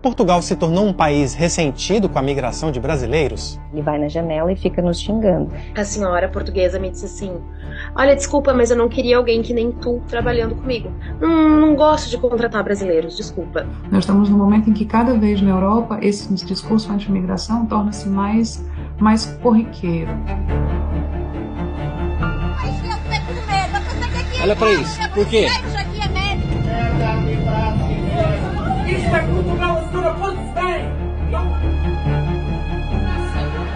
Portugal se tornou um país ressentido com a migração de brasileiros? Ele vai na janela e fica nos xingando. A senhora portuguesa me disse assim: olha, desculpa, mas eu não queria alguém que nem tu trabalhando comigo. Não gosto de contratar brasileiros, desculpa. Nós estamos no momento em que cada vez na Europa esse discurso anti-imigração torna-se mais corriqueiro. Olha pra isso, por quê? Isso é Portugal, a senhora pode bem!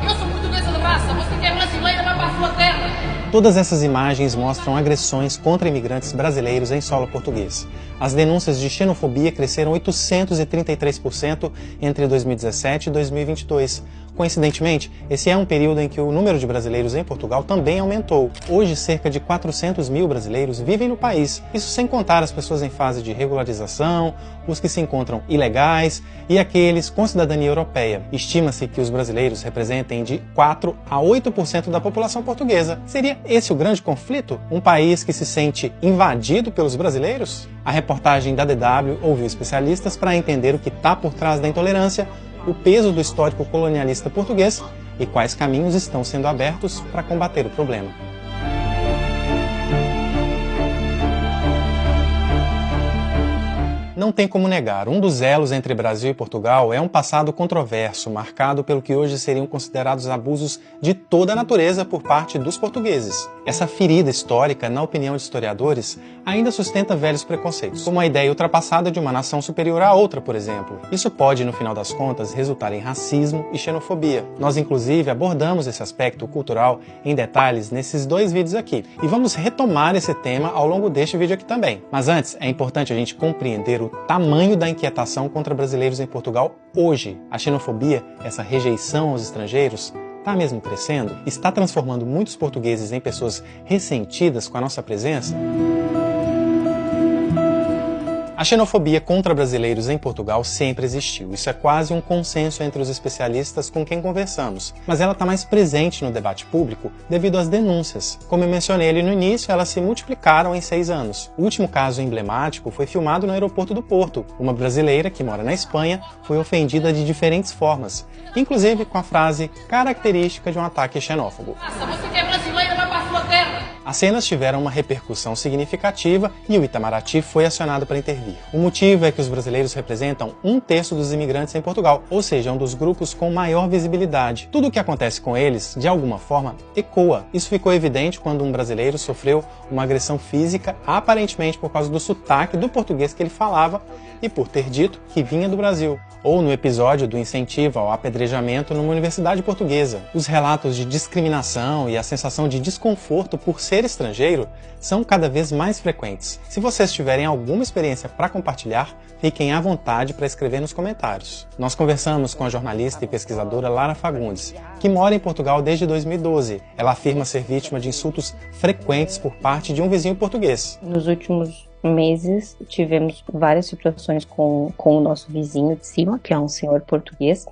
Eu sou portuguesa de raça, você que é brasileira vai para a sua terra! Todas essas imagens mostram agressões contra imigrantes brasileiros em solo português. As denúncias de xenofobia cresceram 833% entre 2017 e 2022. Coincidentemente, esse é um período em que o número de brasileiros em Portugal também aumentou. Hoje, cerca de 400 mil brasileiros vivem no país. Isso sem contar as pessoas em fase de regularização, os que se encontram ilegais e aqueles com cidadania europeia. Estima-se que os brasileiros representem de 4 a 8% da população portuguesa. Seria esse o grande conflito? Um país que se sente invadido pelos brasileiros? A reportagem da DW ouviu especialistas para entender o que está por trás da intolerância, o peso do histórico colonialista português e quais caminhos estão sendo abertos para combater o problema. Não tem como negar, um dos elos entre Brasil e Portugal é um passado controverso, marcado pelo que hoje seriam considerados abusos de toda a natureza por parte dos portugueses. Essa ferida histórica, na opinião de historiadores, ainda sustenta velhos preconceitos, como a ideia ultrapassada de uma nação superior à outra, por exemplo. Isso pode, no final das contas, resultar em racismo e xenofobia. Nós, inclusive, abordamos esse aspecto cultural em detalhes nesses dois vídeos aqui. E vamos retomar esse tema ao longo deste vídeo aqui também. Mas antes, é importante a gente compreender o tamanho da inquietação contra brasileiros em Portugal hoje. A xenofobia, essa rejeição aos estrangeiros, está mesmo crescendo? Está transformando muitos portugueses em pessoas ressentidas com a nossa presença? A xenofobia contra brasileiros em Portugal sempre existiu. Isso é quase um consenso entre os especialistas com quem conversamos. Mas ela está mais presente no debate público devido às denúncias. Como eu mencionei ali no início, elas se multiplicaram em 6 anos. O último caso emblemático foi filmado no aeroporto do Porto. Uma brasileira que mora na Espanha foi ofendida de diferentes formas, inclusive com a frase característica de um ataque xenófobo. Você que é brasileira vai para a sua terra! As cenas tiveram uma repercussão significativa e o Itamaraty foi acionado para intervir. O motivo é que os brasileiros representam 1/3 dos imigrantes em Portugal, ou seja, um dos grupos com maior visibilidade. Tudo o que acontece com eles, de alguma forma, ecoa. Isso ficou evidente quando um brasileiro sofreu uma agressão física, aparentemente por causa do sotaque do português que ele falava e por ter dito que vinha do Brasil. Ou no episódio do incentivo ao apedrejamento numa universidade portuguesa. Os relatos de discriminação e a sensação de desconforto por ser estrangeiro são cada vez mais frequentes. Se vocês tiverem alguma experiência para compartilhar, fiquem à vontade para escrever nos comentários. Nós conversamos com a jornalista e pesquisadora Lara Fagundes, que mora em Portugal desde 2012. Ela afirma ser vítima de insultos frequentes por parte de um vizinho português. Nos últimos meses tivemos várias situações com o nosso vizinho de cima, que é um senhor português,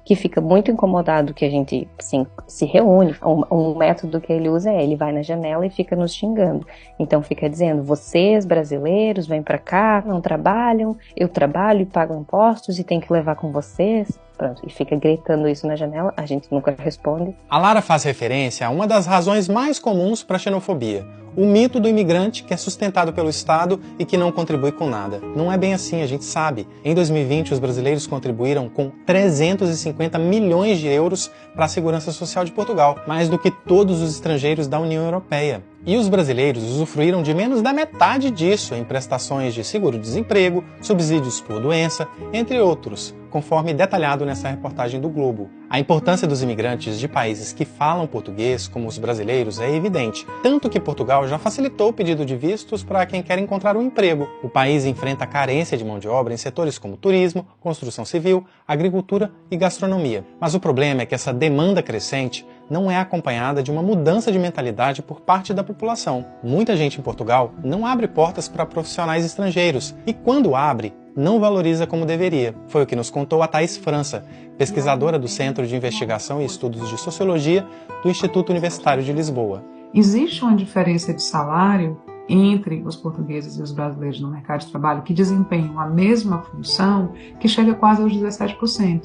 que fica muito incomodado que a gente assim, se reúne. Um método que ele usa é, ele vai na janela e fica nos xingando. Então fica dizendo, vocês brasileiros vêm pra cá, não trabalham, eu trabalho e pago impostos e tenho que levar com vocês. Pronto, e fica gritando isso na janela, a gente nunca responde. A Lara faz referência a uma das razões mais comuns para a xenofobia, o mito do imigrante que é sustentado pelo Estado e que não contribui com nada. Não é bem assim, a gente sabe. Em 2020, os brasileiros contribuíram com 350 milhões de euros para a segurança social de Portugal, mais do que todos os estrangeiros da União Europeia. E os brasileiros usufruíram de menos da metade disso em prestações de seguro-desemprego, subsídios por doença, entre outros, conforme detalhado nessa reportagem do Globo. A importância dos imigrantes de países que falam português, como os brasileiros, é evidente, tanto que Portugal já facilitou o pedido de vistos para quem quer encontrar um emprego. O país enfrenta a carência de mão de obra em setores como turismo, construção civil, agricultura e gastronomia. Mas o problema é que essa demanda crescente não é acompanhada de uma mudança de mentalidade por parte da população. Muita gente em Portugal não abre portas para profissionais estrangeiros e, quando abre, não valoriza como deveria. Foi o que nos contou a Thaís França, pesquisadora do Centro de Investigação e Estudos de Sociologia do Instituto Universitário de Lisboa. Existe uma diferença de salário entre os portugueses e os brasileiros no mercado de trabalho que desempenham a mesma função, que chega quase aos 17%.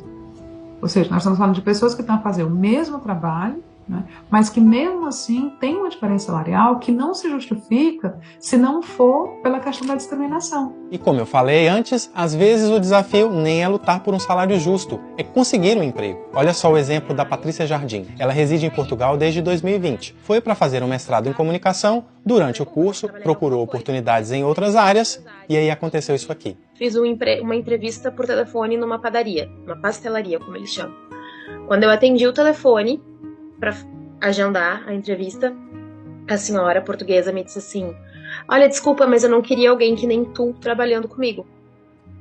Ou seja, nós estamos falando de pessoas que estão a fazer o mesmo trabalho, né, mas que mesmo assim tem uma diferença salarial que não se justifica se não for pela questão da discriminação. E como eu falei antes, às vezes o desafio nem é lutar por um salário justo, é conseguir um emprego. Olha só o exemplo da Patrícia Jardim. Ela reside em Portugal desde 2020. Foi para fazer um mestrado em comunicação, durante o curso procurou oportunidades em outras áreas e aí aconteceu isso aqui. Fiz uma entrevista por telefone numa padaria, uma pastelaria, como eles chamam. Quando eu atendi o telefone para agendar a entrevista, a senhora portuguesa me disse assim: olha, desculpa, mas eu não queria alguém que nem tu trabalhando comigo.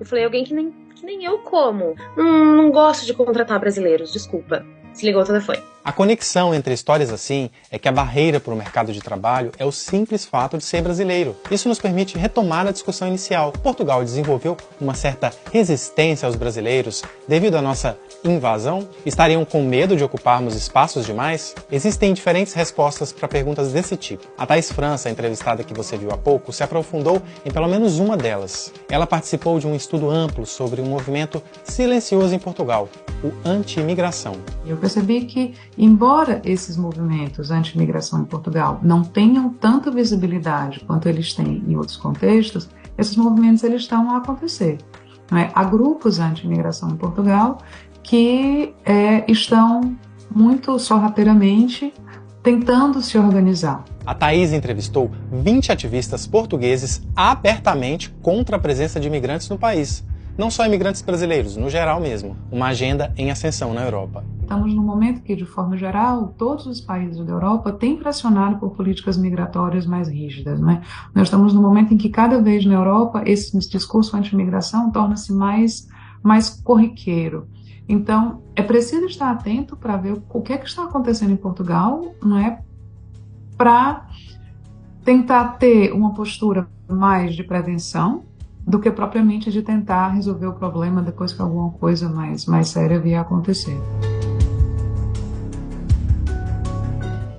Eu falei: alguém que nem eu como? Não gosto de contratar brasileiros, desculpa. Desligou o telefone. A conexão entre histórias assim é que a barreira para o mercado de trabalho é o simples fato de ser brasileiro. Isso nos permite retomar a discussão inicial. Portugal desenvolveu uma certa resistência aos brasileiros devido à nossa invasão? Estariam com medo de ocuparmos espaços demais? Existem diferentes respostas para perguntas desse tipo. A Thaís França, entrevistada que você viu há pouco, se aprofundou em pelo menos uma delas. Ela participou de um estudo amplo sobre um movimento silencioso em Portugal, o anti-imigração. Eu percebi que, embora esses movimentos anti-imigração em Portugal não tenham tanta visibilidade quanto eles têm em outros contextos, esses movimentos eles estão a acontecer. Não é? Há grupos anti-imigração em Portugal que estão muito sorrateiramente tentando se organizar. A Thaís entrevistou 20 ativistas portugueses abertamente contra a presença de imigrantes no país. Não só imigrantes brasileiros, no geral mesmo. Uma agenda em ascensão na Europa. Estamos num momento que, de forma geral, todos os países da Europa têm pressionado por políticas migratórias mais rígidas. Não é? Nós estamos num momento em que, cada vez na Europa, esse discurso anti-imigração torna-se mais corriqueiro. Então, é preciso estar atento para ver o que está acontecendo em Portugal, não é? Para tentar ter uma postura mais de prevenção do que propriamente de tentar resolver o problema depois que alguma coisa mais séria vier a acontecer.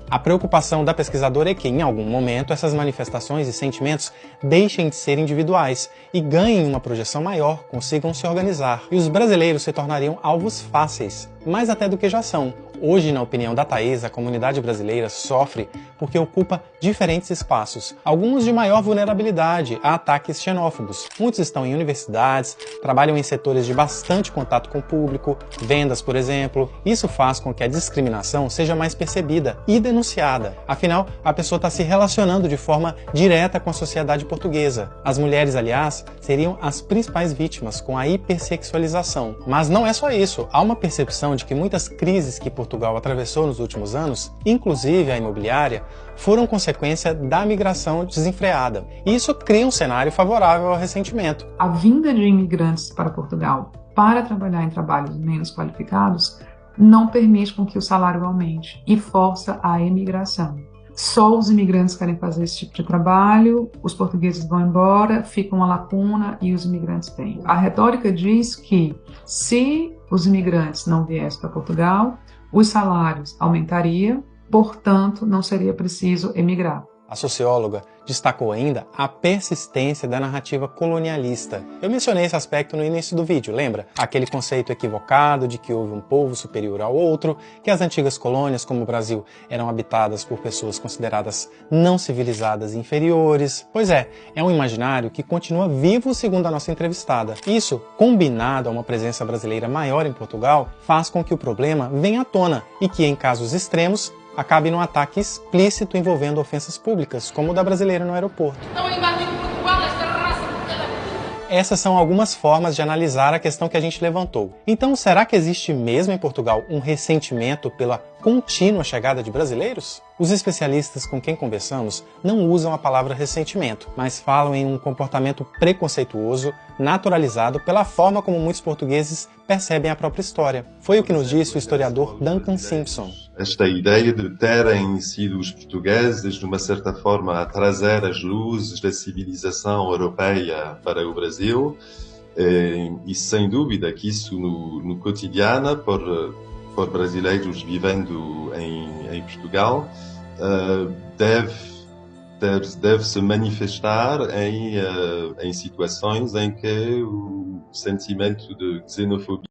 A preocupação da pesquisadora é que, em algum momento, essas manifestações e sentimentos deixem de ser individuais e ganhem uma projeção maior, consigam se organizar. E os brasileiros se tornariam alvos fáceis, mais até do que já são. Hoje, na opinião da Thaís, a comunidade brasileira sofre porque ocupa diferentes espaços, alguns de maior vulnerabilidade a ataques xenófobos. Muitos estão em universidades, trabalham em setores de bastante contato com o público, vendas, por exemplo. Isso faz com que a discriminação seja mais percebida e denunciada. Afinal, a pessoa está se relacionando de forma direta com a sociedade portuguesa. As mulheres, aliás, seriam as principais vítimas com a hipersexualização. Mas não é só isso. Há uma percepção de que muitas crises que Portugal atravessou nos últimos anos, inclusive a imobiliária, foram consequência da migração desenfreada. E isso cria um cenário favorável ao ressentimento. A vinda de imigrantes para Portugal para trabalhar em trabalhos menos qualificados não permite com que o salário aumente e força a emigração. Só os imigrantes querem fazer esse tipo de trabalho, os portugueses vão embora, fica uma lacuna e os imigrantes vêm. A retórica diz que, se os imigrantes não viessem para Portugal, os salários aumentariam, portanto, não seria preciso emigrar. A socióloga destacou ainda a persistência da narrativa colonialista. Eu mencionei esse aspecto no início do vídeo, lembra? Aquele conceito equivocado de que houve um povo superior ao outro, que as antigas colônias, como o Brasil, eram habitadas por pessoas consideradas não civilizadas e inferiores. Pois é um imaginário que continua vivo segundo a nossa entrevistada. Isso, combinado a uma presença brasileira maior em Portugal, faz com que o problema venha à tona e que, em casos extremos, acabe num ataque explícito envolvendo ofensas públicas, como o da brasileira no aeroporto. Estão invadindo Portugal, esta raça portuguesa. Essas são algumas formas de analisar a questão que a gente levantou. Então, será que existe mesmo em Portugal um ressentimento pela contínua chegada de brasileiros? Os especialistas com quem conversamos não usam a palavra ressentimento, mas falam em um comportamento preconceituoso, naturalizado pela forma como muitos portugueses percebem a própria história. Foi o que nos disse o historiador Duncan Simpson. Esta ideia de terem sido os portugueses, de uma certa forma, a trazer as luzes da civilização europeia para o Brasil, e sem dúvida que isso no cotidiano, por brasileiros vivendo em Portugal, deve deve se manifestar em situações em que o sentimento de xenofobia